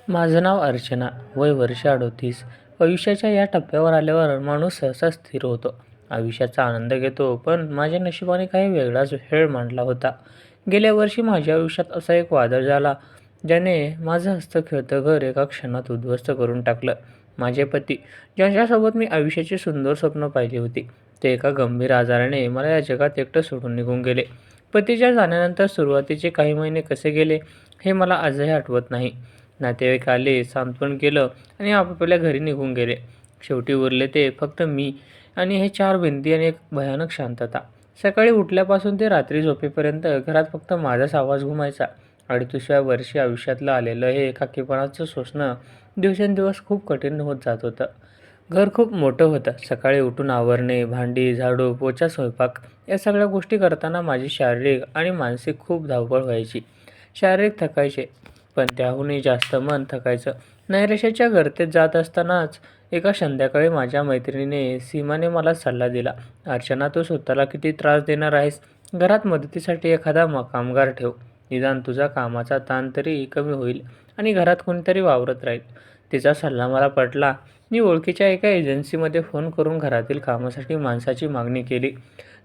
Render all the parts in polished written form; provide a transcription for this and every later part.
माझं नाव अर्चना, वय वर्ष 38. आयुष्याच्या या टप्प्यावर आल्यावर माणूस सहसा स्थिर होतो. आयुष्याचा आनंद घेतो, पण माझ्या नशिबाने काही वेगळाच खेळ मांडला होता. गेल्या वर्षी माझ्या आयुष्यात असा एक वादळ झाला, ज्याने माझं हसतं-खेळतं घर एका क्षणात उद्ध्वस्त करून टाकलं. माझे पती, ज्यांच्यासोबत मी आयुष्याची सुंदर स्वप्न पाहिली होती, ते एका गंभीर आजाराने मला या जगात एकटं सोडून निघून गेले. पतीच्या जाण्यानंतर सुरुवातीचे काही महिने कसे गेले, हे मला आजही आठवत नाही. नातेवाईक आले, सांत्वन केलं आणि आपापल्या घरी निघून गेले. शेवटी उरले ते फक्त मी आणि हे चार भिंती आणि एक भयानक शांतता. सकाळी उठल्यापासून ते रात्री झोपेपर्यंत घरात फक्त माझाच आवाज घुमायचा. 38व्या वर्षी आयुष्यातलं आलेलं हे एकाकीपणाचं सोसणं दिवसेंदिवस खूप कठीण होत जात होतं. घर खूप मोठं होतं. सकाळी उठून आवरणे, भांडी, झाडू, पोछा, स्वयंपाक या सगळ्या गोष्टी करताना माझी शारीरिक आणि मानसिक खूप धावपळ व्हायची. शारीरिक थकायचे, पण त्याहूनही जास्त मन थकायचं. नैराश्याच्या गर्तेत जात असतानाच एका संध्याकाळी माझ्या मैत्रिणीने सीमाने मला सल्ला दिला, "अर्चना, तू स्वतःला किती त्रास देणार आहेस? घरात मदतीसाठी एखादा कामगार ठेव. निदान तुझा कामाचा ताण तरी कमी होईल आणि घरात कोणीतरी वावरत राहील." तिचा सल्ला मला पटला. मी ओळखीच्या एका एजन्सीमध्ये फोन करून घरातील कामासाठी माणसाची मागणी केली.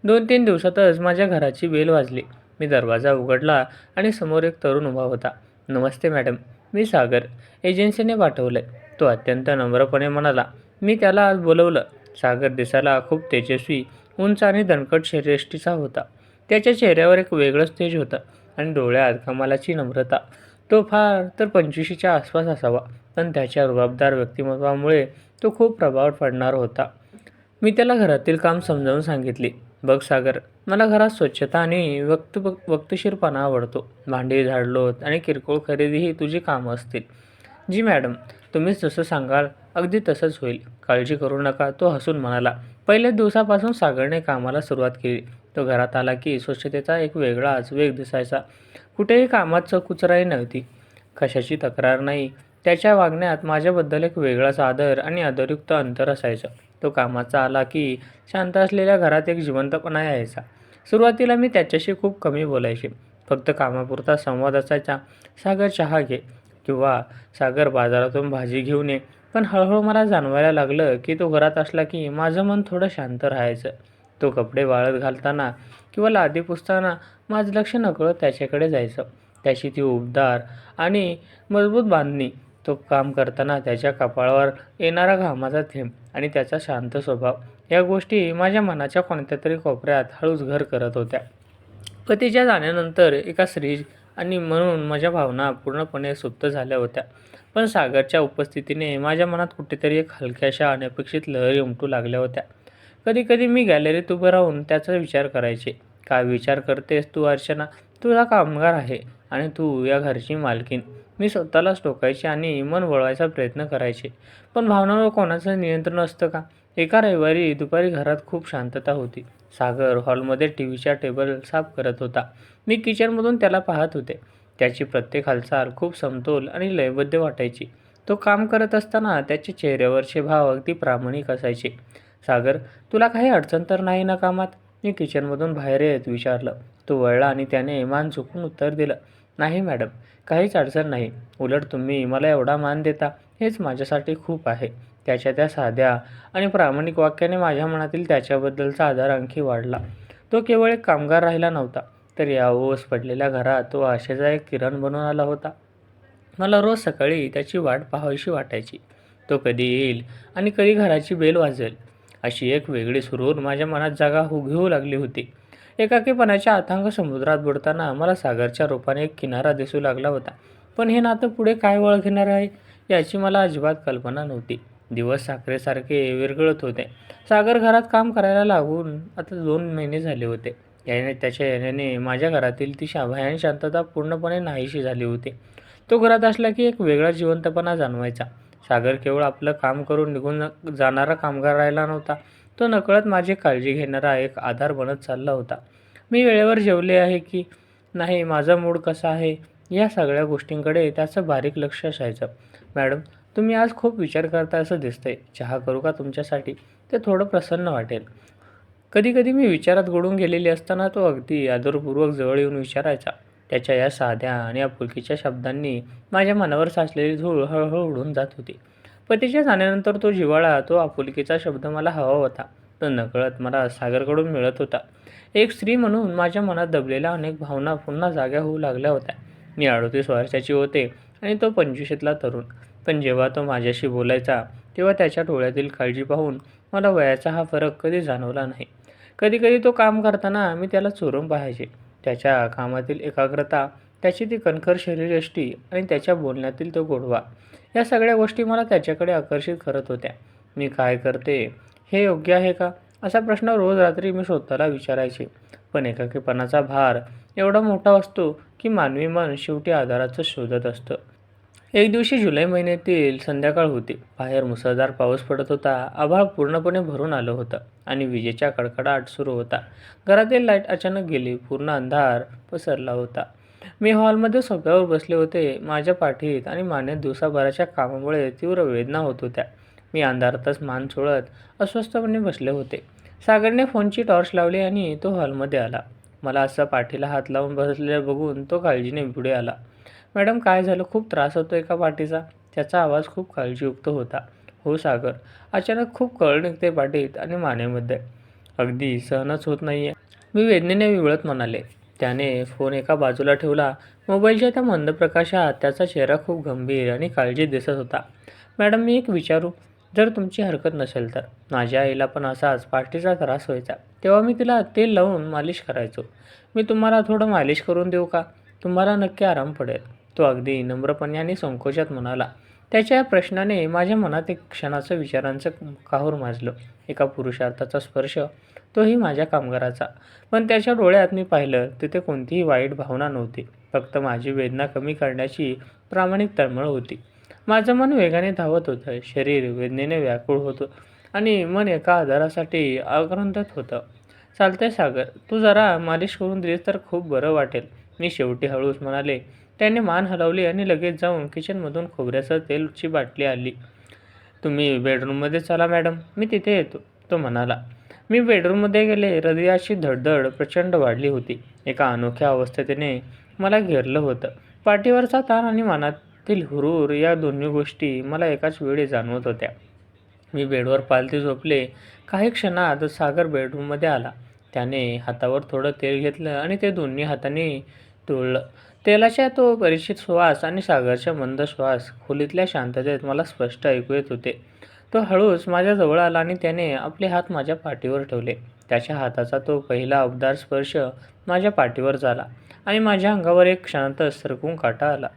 2-3 दिवसातच माझ्या घराची बेल वाजली. मी दरवाजा उघडला आणि समोर एक तरुण उभा होता. "नमस्ते मॅडम, मी सागर. एजन्सीने पाठवलंय." तो अत्यंत नम्रपणे म्हणाला. मी त्याला आज बोलवलं. सागर दिसायला खूप तेजस्वी, उंच आणि दणकट शरीरयष्टीचा होता. त्याच्या चेहऱ्यावर एक वेगळंच तेज होतं आणि डोळ्यात कमालाची नम्रता. तो फार तर 25च्या आसपास असावा, पण त्याच्या रुबाबदार व्यक्तिमत्वामुळे तो खूप प्रभाव पडणार होता. मी त्याला घरातील काम समजावून सांगितले. "बघ सागर, मला घरात स्वच्छता आणि वक्तशीरपणा आवडतो. भांडी, झाडलोट आणि किरकोळ खरेदी ही तुझी कामं असतील." "जी मॅडम, तुम्ही जसं सांगाल अगदी तसंच होईल. काळजी करू नका." तो हसून म्हणाला. पहिल्याच दिवसापासून सागरने कामाला सुरुवात केली. तो घरात आला की स्वच्छतेचा एक वेगळाच वेग दिसायचा. कुठेही कामात कुचराई नव्हती, कशाची तक्रार नाही. त्याच्या वागण्यात माझ्याबद्दल एक वेगळाच आदर आणि आदरयुक्त अंतर असायचं. तो कामाचा आला की शांत असलेल्या घरात एक जिवंतपणा यायचा. सुरुवातीला मी त्याच्याशी खूप कमी बोलायचे. फक्त कामापुरता संवाद असायचा. "सागर, चहा घे" किंवा "सागर, बाजारातून भाजी घेऊन ये." पण हळूहळू मला जाणवायला लागलं की तो घरात असला की माझं मन थोडं शांत राहायचं. तो कपडे वाळत घालताना किंवा लादी पुसताना माझं लक्ष नकळत त्याच्याकडे जायचं. त्याची ती उबदार आणि मजबूत बांधणी, तो काम करताना त्याच्या कपाळावर येणारा घामाचा थेंब आणि त्याचा शांत स्वभाव, या गोष्टी माझ्या मनाच्या कोणत्यातरी कोपऱ्यात हळूच घर करत होत्या. पतीच्या जाण्यानंतर एका स्त्री आणि म्हणून माझ्या भावना पूर्णपणे सुप्त झाल्या होत्या. पण सागरच्या उपस्थितीने माझ्या मनात कुठेतरी एक हलक्याशा अनपेक्षित लहरी उमटू लागल्या होत्या. कधी-कधी मी गॅलरीत उभं राहून त्याचा विचार करायचे. "काय विचार करतेस तू अर्चना? तुझा कामगार आहे आणि तू या घरची मालकीण." मी स्वतःलाच टोकायचे आणि मन वळवायचा प्रयत्न करायचे. पण भावनांवर कोणाचं नियंत्रण असतं का? एका रविवारी दुपारी घरात खूप शांतता होती. सागर हॉलमध्ये टीव्हीचा टेबल साफ करत होता. मी किचनमधून त्याला पाहत होते. त्याची प्रत्येक हालचाल खूप समतोल आणि लयबद्ध वाटायची. तो काम करत असताना त्याच्या चेहऱ्यावरचे भाव अगदी प्रामाणिक असायचे. "सागर, तुला काही अडचण तर नाही ना कामात?" मी किचनमधून बाहेर येत विचारलं. तो वळला आणि त्याने मान झुकवून उत्तर दिलं, "नाही मॅडम, काहीच अडचण नाही. उलट तुम्ही मला एवढा मान देता, हेच माझ्यासाठी खूप आहे." त्याच्या त्या साध्या आणि प्रामाणिक वाक्याने माझ्या मनातील त्याच्याबद्दलचा आदर आणखी वाढला. तो केवळ एक कामगार राहिला नव्हता, तर या ओस पडलेल्या घरात तो आशेचा एक किरण बनून आला होता. मला रोज सकाळी त्याची वाट पाहावीशी वाटायची. तो कधी येईल आणि कधी घराची बेल वाजेल, अशी एक वेगळी सुरूर माझ्या मनात जागा घेऊ लागली होती. एकाकीपणाच्या अथांग समुद्रात बुडताना मला सागरच्या रूपाने एक किनारा दिसू लागला होता. पण हे नातं पुढे काय वळ घेणार आहे, याची मला अजिबात कल्पना नव्हती. दिवस साखरेसारखे विरघळत होते. सागर घरात काम करायला लागून आता 2 महिने झाले होते. त्याच्या येण्याने माझ्या घरातील ती भयान शांतता पूर्णपणे नाहीशी झाली होती. तो घरात असला की एक वेगळा जिवंतपणा जाणवायचा. सागर केवळ आपलं काम करून निघून जाणारा कामगार राहिला नव्हता. तो नकळत माझी काळजी घेणारा एक आधार बनत चालला होता. मी वेळेवर जेवले आहे की नाही, माझा मूड कसा आहे, या सगळ्या गोष्टींकडे त्याचं बारीक लक्ष असायचं. "मॅडम, तुम्ही आज खूप विचार करताय असं दिसतंय. चहा करू का तुमच्यासाठी? ते थोडं प्रसन्न वाटेल." कधी-कधी मी विचारात गढून गेलेली असताना तो अगदी आदरपूर्वक जवळ येऊन विचारायचा, त्याच्या या साध्या आणि आपुलकीच्या शब्दांनी माझ्या मनावर साचलेली धूळ हळूहळू उडून जात होती. पतीच्या जाण्यानंतर तो जिव्हाळा, तो आपुलकीचा शब्द मला हवा होता. तो नकळत मला सागरकडून मिळत होता. एक स्त्री म्हणून माझ्या मनात दबलेल्या अनेक भावना पुन्हा जाग्या होऊ लागल्या होत्या. मी 38 वर्षाची होते आणि तो 25शीतला तरुण. पण जेव्हा तो माझ्याशी बोलायचा, तेव्हा त्याच्या डोळ्यातील काळजी पाहून मला वयाचा हा फरक कधी जाणवला नाही. कधीकधी तो काम करताना मी त्याला चोरून पाहायचे. त्याच्या कामातील एकाग्रता, त्याची ती कणखर शरीरयष्टी आणि त्याच्या बोलण्यातील तो गोडवा, या सगळ्या गोष्टी मला त्याच्याकडे आकर्षित करत होत्या. मी काय करते हे योग्य आहे का, असा प्रश्न रोज रात्री मी स्वतःला विचारायचे. पण एकाकीपणाचा भार एवढा मोठा असतो की मानवी मन शेवटी आधाराचं शोधत असतं. एक दिवशी जुलै महिन्यातील संध्याकाळ होती. बाहेर मुसळधार पाऊस पडत होता. आभाळ पूर्णपणे भरून आलं होतं आणि विजेचा कडकडाट सुरू होता. घरातील लाईट अचानक गेली. पूर्ण अंधार पसरला होता. मी हॉलमध्ये सोफ्यावर बसले होते. माझ्या पाठीत आणि मानेत दिवसाभराच्या कामामुळे तीव्र वेदना होत होत्या. मी अंधारातच मान चोळत अस्वस्थपणे बसले होते. सागरने फोनची टॉर्च लावली आणि तो हॉलमध्ये आला. मला असं पाठीला हात लावून बसलेलं बघून तो काळजीने पुढे आला. मॅडम, काय झालं? खूप त्रास होतोय का पाठीचा? त्याचा आवाज खूप काळजीयुक्त होता. हो सागर, अचानक खूप कळ निघते पाठीत आणि मानेमध्ये. अगदी सहनच होत नाहीये, मी वेदनेने विवळत म्हणाले. त्याने फोन एका बाजूला ठेवला. मोबाईलच्या त्या मंद प्रकाशात त्याचा चेहरा खूप गंभीर आणि काळजीत दिसत होता. मॅडम, मी एक विचारू? जर तुमची हरकत नसेल तर. माझ्या आईला पण असाच पाठीचा त्रास व्हायचा. तेव्हा मी तिला तेल लावून मालिश करायचो. मी तुम्हाला थोडं मालिश करून देऊ का? तुम्हाला नक्की आराम पडेल. तो अगदी नम्रपणे आणि संकोचात म्हणाला. त्याच्या या प्रश्नाने माझ्या मनात एक क्षणाचं विचारांचं काहूर माजलं. एका पुरुषार्थाचा स्पर्श, तोही माझ्या कामगाराचा. पण त्याच्या डोळ्यात मी पाहिलं, तिथे कोणतीही वाईट भावना नव्हती. फक्त माझी वेदना कमी करण्याची प्रामाणिक तळमळ होती. माझं मन वेगाने धावत होतं. शरीर वेदनेने व्याकुळ होतं आणि मन एका आधारासाठी आक्रंदत होतं. चालतंय सागर, तू जरा मालिश करून दिलीस तर खूप बरं वाटेल, मी शेवटी हळूच म्हणाले. त्याने मान हलवली आणि लगेच जाऊन किचनमधून खोबऱ्याचं तेलची बाटली आणली. तुम्ही बेडरूममध्ये चला मॅडम, मी तिथे येतो, तो म्हणाला. मी बेडरूममध्ये गेले. हृदयाची धडधड प्रचंड वाढली होती. एका अनोख्या अवस्थेने मला घेरलं होतं. पाठीवरचा ताण आणि मनातील हुरूर, या दोन्ही गोष्टी मला एकाच वेळी जाणवत होत्या. मी बेडवर पालथी झोपले. काही क्षणात सागर बेडरूममध्ये आला. त्याने हातावर थोडं तेल घेतलं आणि ते दोन्ही हातांनी चोळलं. तेलाचा तो परिचित सुवास आणि सागरचा मंद श्वास खोलीतल्या शांततेत मला स्पष्ट ऐकू येत होते. तो हळूच माझ्या जवळ आला आणि त्याने आपले हात माझ्या पाठीवर ठेवले. त्याच्या हाताचा तो पहिला उबदार स्पर्श माझ्या पाठीवर झाला आणि माझ्या अंगावर एक क्षणातच सरकून काटा आला.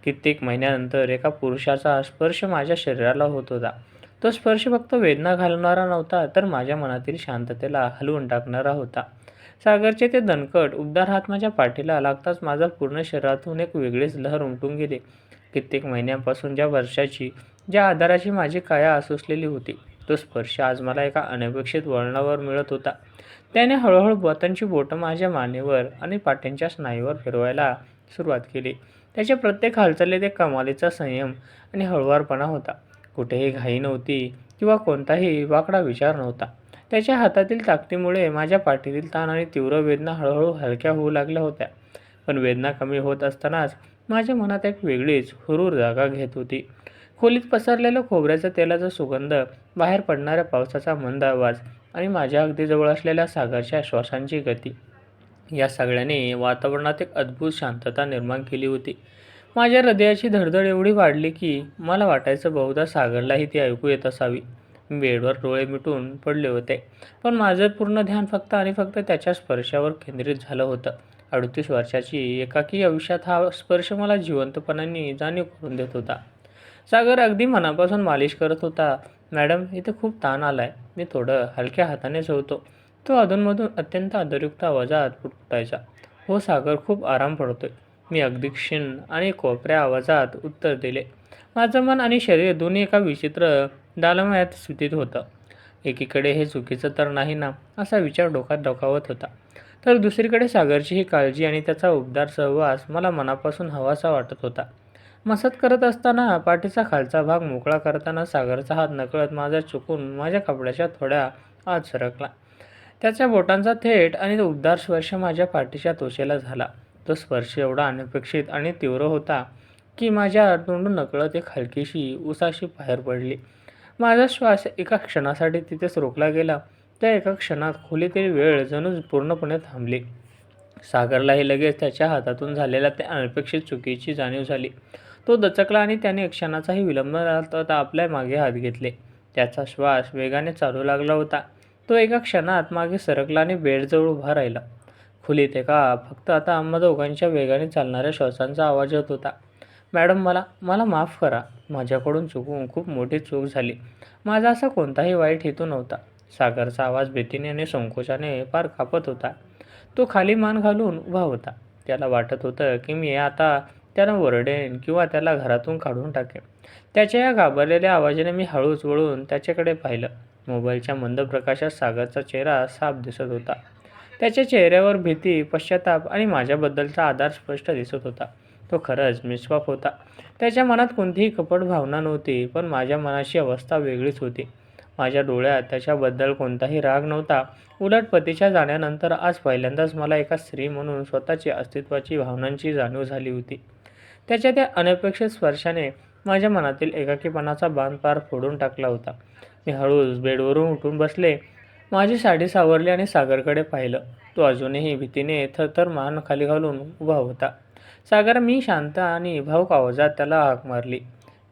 कित्येक महिन्यानंतर एका पुरुषाचा स्पर्श माझ्या शरीराला होत होता. तो स्पर्श फक्त वेदना घालवणारा नव्हता, तर माझ्या मनातील शांततेला हलवून टाकणारा होता. सागरचे ते दणकट, उबदार हात माझ्या पाठीला लागताच माझा पूर्ण शरीरातून एक वेगळीच लहर उमटून गेली. कित्येक महिन्यांपासून ज्या वर्षाची, ज्या आधाराची माझी काया आसुसलेली होती, तो स्पर्श आज मला एका अनपेक्षित वळणावर मिळत होता. त्याने हळूहळू बोटांची बोटं माझ्या मानेवर आणि पाठीच्या स्नायूवर फिरवायला सुरुवात केली. त्याच्या प्रत्येक हालचालीत एक कमालीचा संयम आणि हळुवारपणा होता. कुठेही घाई नव्हती किंवा कोणताही वाकडा विचार नव्हता. त्याच्या हातातील ताकदीमुळे माझ्या पाठीतील ताण आणि तीव्र वेदना हळूहळू हलक्या होऊ लागल्या होत्या. पण वेदना कमी होत असतानाच माझ्या मनात एक वेगळीच हुरूर जागा घेत होती. खोलीत पसरलेलं खोबऱ्याचं तेलाचा सुगंध, बाहेर पडणाऱ्या पावसाचा मंद आवाज आणि माझ्या अगदी जवळ असलेल्या सागरच्या श्वासांची गती, या सगळ्यांनी वातावरणात एक अद्भुत शांतता निर्माण केली होती. माझ्या हृदयाची धडधड एवढी वाढली की मला वाटायचं बहुधा सागरलाही ती ऐकू येत असावी. मी बेडवर डोळे मिटून पडले होते, पण माझं पूर्ण ध्यान फक्त आणि फक्त त्याच्या स्पर्शावर केंद्रित झालं होतं. 38 वर्षाची एकाकी आयुष्यात हा स्पर्श मला जिवंतपणाने जाणीव करून देत होता. सागर अगदी मनापासून मालिश करत होता. मॅडम, इथे खूप ताण आलाय, मी थोडं हलक्या हाताने झोवतो, तो अधूनमधून अत्यंत आदरयुक्त आवाजात पुटपुटायचा. हो सागर, खूप आराम पडतोय, मी अगदी क्षीण आणि कोपऱ्या आवाजात उत्तर दिले. माझं मन आणि शरीर दोन्ही एका विचित्र दालमयात स्थितीत होतं. एकीकडे हे चुकीचं तर नाही ना, असा विचार डोक्यात डोकावत होता, तर दुसरीकडे सागरची ही काळजी आणि त्याचा उबदार सहवास मला मनापासून हवासा वाटत होता. मसाज करत असताना पाठीचा खालचा भाग मोकळा करताना सागरचा हात नकळत माझा चुकून माझ्या कपड्याच्या थोड्या आत सरकला. त्याच्या बोटांचा थेट आणि उबदार स्पर्श माझ्या पाठीच्या त्वचेला झाला. तो स्पर्श एवढा अनपेक्षित आणि तीव्र होता की माझ्या तोंडून नकळत एक हलकीशी उसाशी बाहेर पडली. माझा श्वास एका क्षणासाठी तिथेच रोखला गेला. त्या एका क्षणात खोलीतील वेळ जणू पूर्णपणे थांबली. सागरलाही लगेच त्याच्या हातातून झालेल्या त्या अनपेक्षित चुकीची जाणीव झाली. तो दचकला आणि त्याने क्षणाचाही विलंब न लावता आपल्या मागे हात घेतले. त्याचा श्वास वेगाने चालू लागला होता. तो एका क्षणात मागे सरकला आणि बेडजवळ उभा राहिला. खोलीत फक्त आता आम्हा दोघांच्या वेगाने चालणाऱ्या श्वासांचा आवाज येत होता. मॅडम, मला मला माफ करा. माझ्याकडून चुकून खूप मोठी चूक झाली. माझा असा कोणताही वाईट हेतू नव्हता. सागरचा आवाज भीतीने आणि संकोचाने पार कापत होता. तो खाली मान घालून उभा होता. त्याला वाटत होतं की मी आता त्याला ओरडेन किंवा त्याला घरातून काढून टाकेन. त्याच्या या घाबरलेल्या आवाजाने मी हळूच वळून त्याच्याकडे पाहिलं. मोबाईलच्या मंद प्रकाशात सागरचा चेहरा साफ दिसत होता. त्याच्या चेहऱ्यावर भीती, पश्चाताप आणि माझ्याबद्दलचा आदर स्पष्ट दिसत होता. तो खरंच निष्पाप होता. त्याच्या मनात कोणतीही कपट भावना नव्हती, पण माझ्या मनाची अवस्था वेगळीच होती. माझ्या डोळ्यात त्याच्याबद्दल कोणताही राग नव्हता. उलट पतीच्या जाण्यानंतर आज पहिल्यांदाच मला एका स्त्री म्हणून स्वतःची अस्तित्वाची भावनांची जाणीव झाली होती. त्याच्या त्या अनपेक्षित स्पर्शाने माझ्या मनातील एकाकीपणाचा बांध पार फोडून टाकला होता. मी हळूच बेडवरून उठून बसले. माझी साडी सावरली आणि सागरकडे पाहिलं. तो अजूनही भीतीने थरथर मान खाली घालून उभा होता. सागर, मी शांत आणि भाऊक आवाजात त्याला हाक मारली.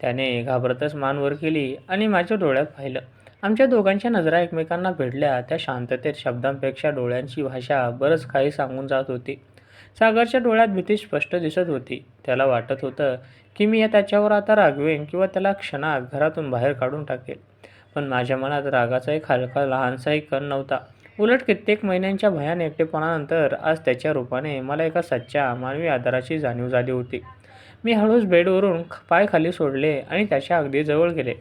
त्याने घाबरतच मान वर केली आणि माझ्या डोळ्यात पाहिलं. आमच्या दोघांच्या नजरा एकमेकांना भिडल्या. त्या शांततेत शब्दांपेक्षा डोळ्यांची भाषा बरंच काही सांगून जात होती. सागरच्या डोळ्यात भीती स्पष्ट दिसत होती. त्याला वाटत होतं की मी त्याच्यावर आता रागवेन किंवा त्याला क्षणात घरातून बाहेर काढून टाकेल. पण माझ्या मनात रागाचा एक हलका लहानसाही कण नव्हता. उलट कित्येक महिन्यांच्या भयान एकटेपणानंतर आज त्याच्या रूपाने मला एका सच्च्या मानवी आदराची जाणीव झाली होती. मी हळूच बेडवरून पाय खाली सोडले आणि त्याच्या अगदी जवळ गेले.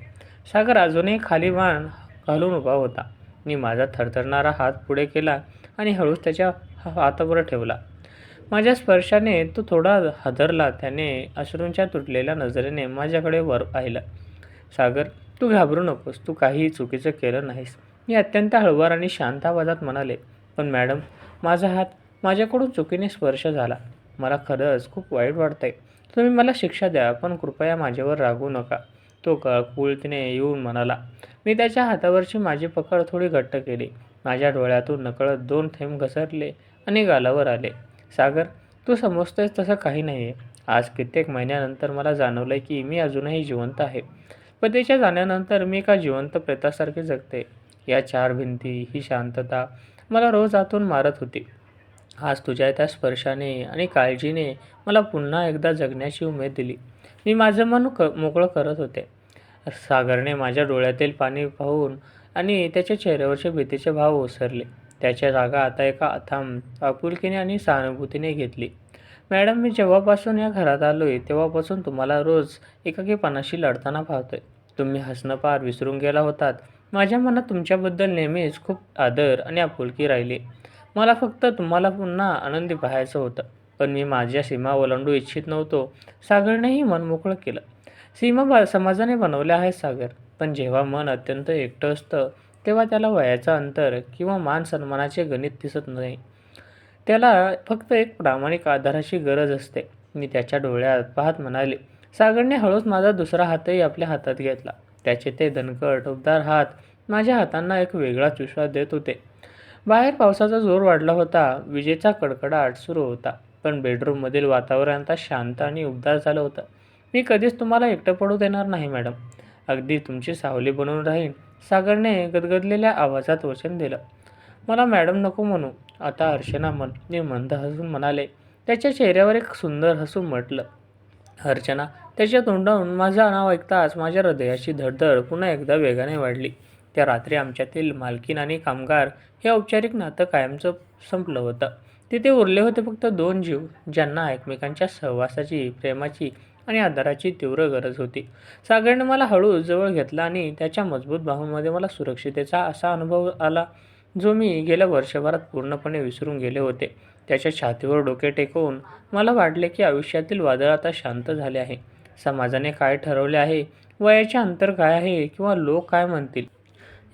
सागर अजूनही खाली मान घालून उभा होता. मी माझा थरथरणारा हात पुढे केला आणि हळूच त्याच्या हातावर ठेवला. माझ्या स्पर्शाने तो थोडा हादरला. त्याने अश्रूंच्या तुटलेल्या नजरेने माझ्याकडे वर पाहिलं. सागर, तू घाबरू नकोस. तू काहीही चुकीचं केलं नाहीस. मी अत्यंत हळुवार आणि शांत आवाजात म्हणाले. पण मॅडम, माझा हात माझ्याकडून चुकीने स्पर्श झाला. मला खरंच खूप वाईट वाटतंय. तुम्ही मला शिक्षा द्या, पण कृपया माझ्यावर रागवू नका. तो कुळतीने येऊन म्हणाला. मी त्याच्या हातावरची माझी पकड थोडी घट्ट केली. माझ्या डोळ्यातून नकळत 2 थेंब घसरले आणि गालावर आले. सागर, तू समजतोयस तसं काही नाही आहे. आज कित्येक महिन्यानंतर मला जाणवलंय की मी अजूनही जिवंत आहे. पतीच्या जाण्यानंतर मी एका जिवंत प्रेतासारखे जगते. या 4 भिंती, ही शांतता मला रोज आतून मारत होती. आज तुझ्या त्या स्पर्शाने आणि काळजीने मला पुन्हा एकदा जगण्याची उमेद दिली. मी माझं मन मोकळं करत होते. सागरने माझ्या डोळ्यातील पाणी पाहून आणि त्याच्या चेहऱ्यावरचे भीतीचे भाव ओसरले. त्याच्या जागा आता एका अथांग आपुलकीने आणि सहानुभूतीने घेतली. मॅडम, मी जेव्हापासून या घरात आलोय तेव्हापासून तुम्हाला रोज एकाकीपणाशी लढताना पाहतोय. तुम्ही हसणं पार विसरून गेला होतात. माझ्या मनात तुमच्याबद्दल नेहमीच खूप आदर आणि आपुलकी राहिली. मला फक्त तुम्हाला पुन्हा आनंदी पाहायचं होतं. पण मी माझ्या सीमा ओलांडू इच्छित नव्हतो. सागरनेही मन मोकळं केलं. सीमा समाजाने बनवल्या आहेत सागर. पण जेव्हा मन अत्यंत एकटं असतं तेव्हा त्याला वयाचं अंतर किंवा मान सन्मानाचे गणित दिसत नाही. त्याला फक्त एक प्रामाणिक आधाराची गरज असते. मी त्याच्या डोळ्यात पाहत म्हणाले. सागरने हळूच माझा दुसरा हातही आपल्या हातात घेतला. त्याचे ते दणकट, उबदार हात माझ्या हातांना एक वेगळाच विश्वास देत होते. बाहेर पावसाचा जोर वाढला होता. विजेचा कडकडाट सुरू होता. पण बेडरूममधील वातावरण आता शांत आणि उबदार झालं होतं. मी कधीच तुम्हाला एकटं पडू देणार नाही मॅडम. अगदी तुमची सावली बनून राहीन, सागरने गदगदलेल्या आवाजात वचन दिलं. मला मॅडम नको म्हणू, आता अर्चना म्हण, मी मंद हसून म्हणाले. त्याच्या चेहऱ्यावर एक सुंदर हसू म्हटलं. अर्चना. त्याच्या तोंडातून माझं नाव ऐकताच माझ्या हृदयाची धडधड पुन्हा एकदा वेगाने वाढली. त्या रात्री आमच्यातील मालकीण आणि कामगार हे औपचारिक नातं कायमचं संपलं होतं. तिथे उरले होते फक्त 2 जीव, ज्यांना एकमेकांच्या सहवासाची, प्रेमाची आणि आदराची तीव्र गरज होती. सागरने मला हळूच जवळ घेतला आणि त्याच्या मजबूत बाहूंमध्ये मला सुरक्षिततेचा असा अनुभव आला जो मी गेल्या वर्षभरात पूर्णपणे विसरून गेले होते. त्याच्या छातीवर डोके टेकवून मला वाटले की आयुष्यातील वादळ आता शांत झाले आहे. समाजाने काय ठरवले आहे, वयाचे अंतर काय आहे किंवा लोक काय म्हणतील,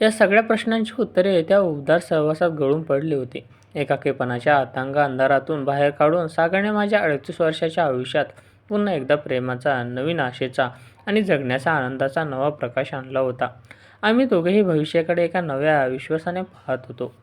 या सगळ्या प्रश्नांची उत्तरे त्या उबदार सहवासात गळून पडली होती. एकाकीपणाच्या अथांग अंधारातून बाहेर काढून सागरने माझ्या 38 वर्षाच्या आयुष्यात पुन्हा एकदा प्रेमाचा, नवीन आशेचा आणि जगण्याचा आनंदाचा नवा प्रकाश आणला होता. आम्ही दोघेही भविष्याकडे एका नव्या विश्वासाने पाहत होतो.